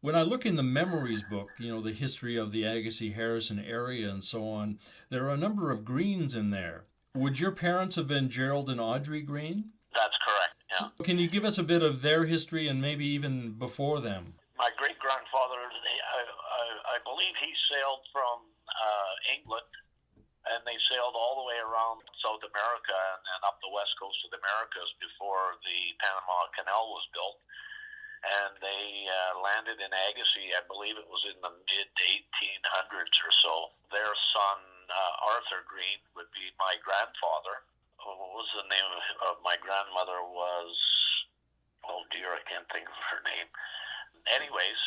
When I look in the memories book, the history of the Agassiz-Harrison area and so on, there are a number of Greens in there. Would your parents have been Gerald and Audrey Green? That's correct, So yeah. can you give us a bit of their history and maybe even before them? My great grandfather, I believe he sailed from England, and they sailed all the way around South America and then up the west coast of the Americas before the Panama Canal was built. And they landed in Agassiz. I believe it was in the mid 1800s or so. Their son, Arthur Green, would be my grandfather. What was the name of my grandmother? Was, oh dear, I can't think of her name. Anyways,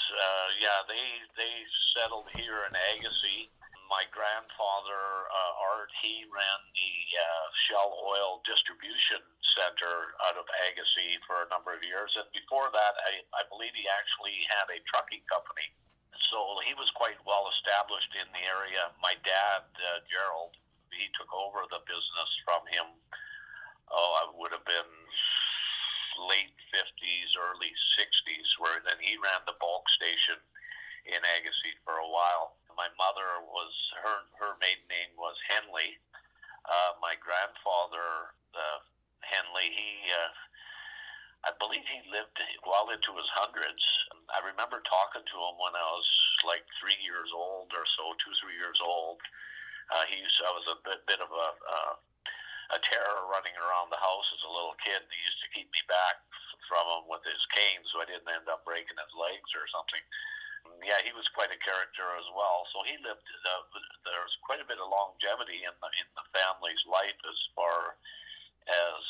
yeah, they settled here in Agassiz. My grandfather, Art, he ran the Shell Oil Distribution Center out of Agassiz for a number of years. And before that, I believe he actually had a trucking company. So he was quite well established in the area. My dad, Gerald, he took over the business from him. Oh, I would have been late 50s, early 60s, where then he ran the bulk station in Agassiz for a while. My mother was, her maiden name was Henley. My grandfather, Henley, I believe he lived well into his hundreds. I remember talking to him when I was like 3 years old or so, 2, 3 years old. I was a bit of a terror running around the house as a little kid. He used to keep me back from him with his cane so I didn't end up breaking his legs or something. Yeah, he was quite a character as well. So he lived. There was quite a bit of longevity in the family's life as far as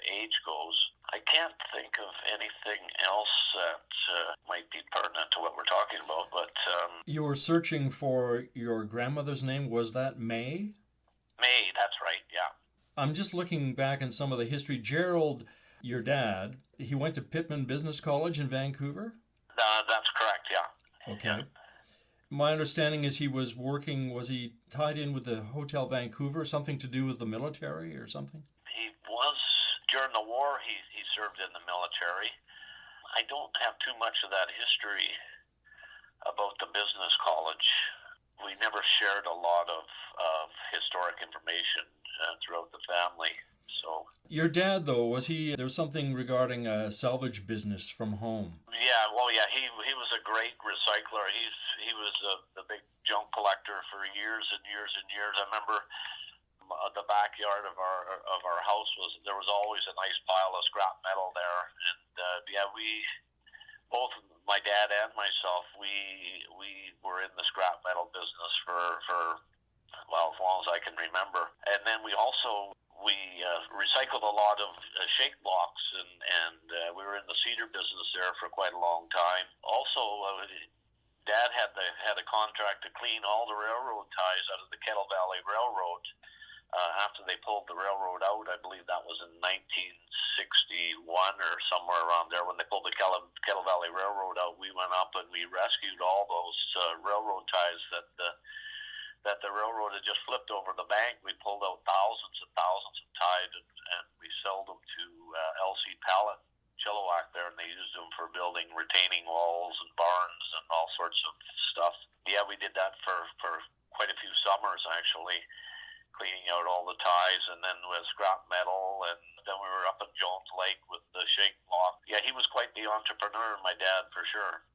age goes. I can't think of anything else that might be pertinent to what we're talking about. But You were searching for your grandmother's name. Was that May? May, that's right. Yeah, I'm just looking back in some of the history. Gerald, your dad, he went to Pittman Business College in Vancouver? that's correct. Yeah, yeah. Okay. My understanding is he was working, was he tied in with the Hotel Vancouver, something to do with the military or something? He was during the war. He served in the military. I don't have too much of that history about the business college. We never shared a lot of historic information throughout the family. So Your dad, though, was he, there was something regarding a salvage business from home. yeah, well, yeah, he was a great recycler. He was the big junk collector for years and years and years. I remember the backyard of our house there was always a nice pile of scrap metal there, and yeah, we both, my dad and myself, we were in the scrap metal business for well, as long as I can remember. And then we recycled a lot of shake blocks, and we were in the cedar business there for quite a long time. Also, Dad had a contract to clean all the railroad ties out of the Kettle Valley Railroad. After they pulled the railroad out, I believe that was in 1961 or somewhere around there. When they pulled the Kettle Valley Railroad out, we went up and we rescued all those railroad ties that the railroad had just flipped over the bank. We pulled out thousands and thousands of ties, and we sold them to LC Pallet Chilliwack there, and they used them for building retaining walls and barns and all sorts of stuff. Yeah, we did that for quite a few summers, actually, cleaning out all the ties, and then with scrap metal, and then we were up at Jones Lake with the shake block. Yeah, he was quite the entrepreneur, my dad, for sure.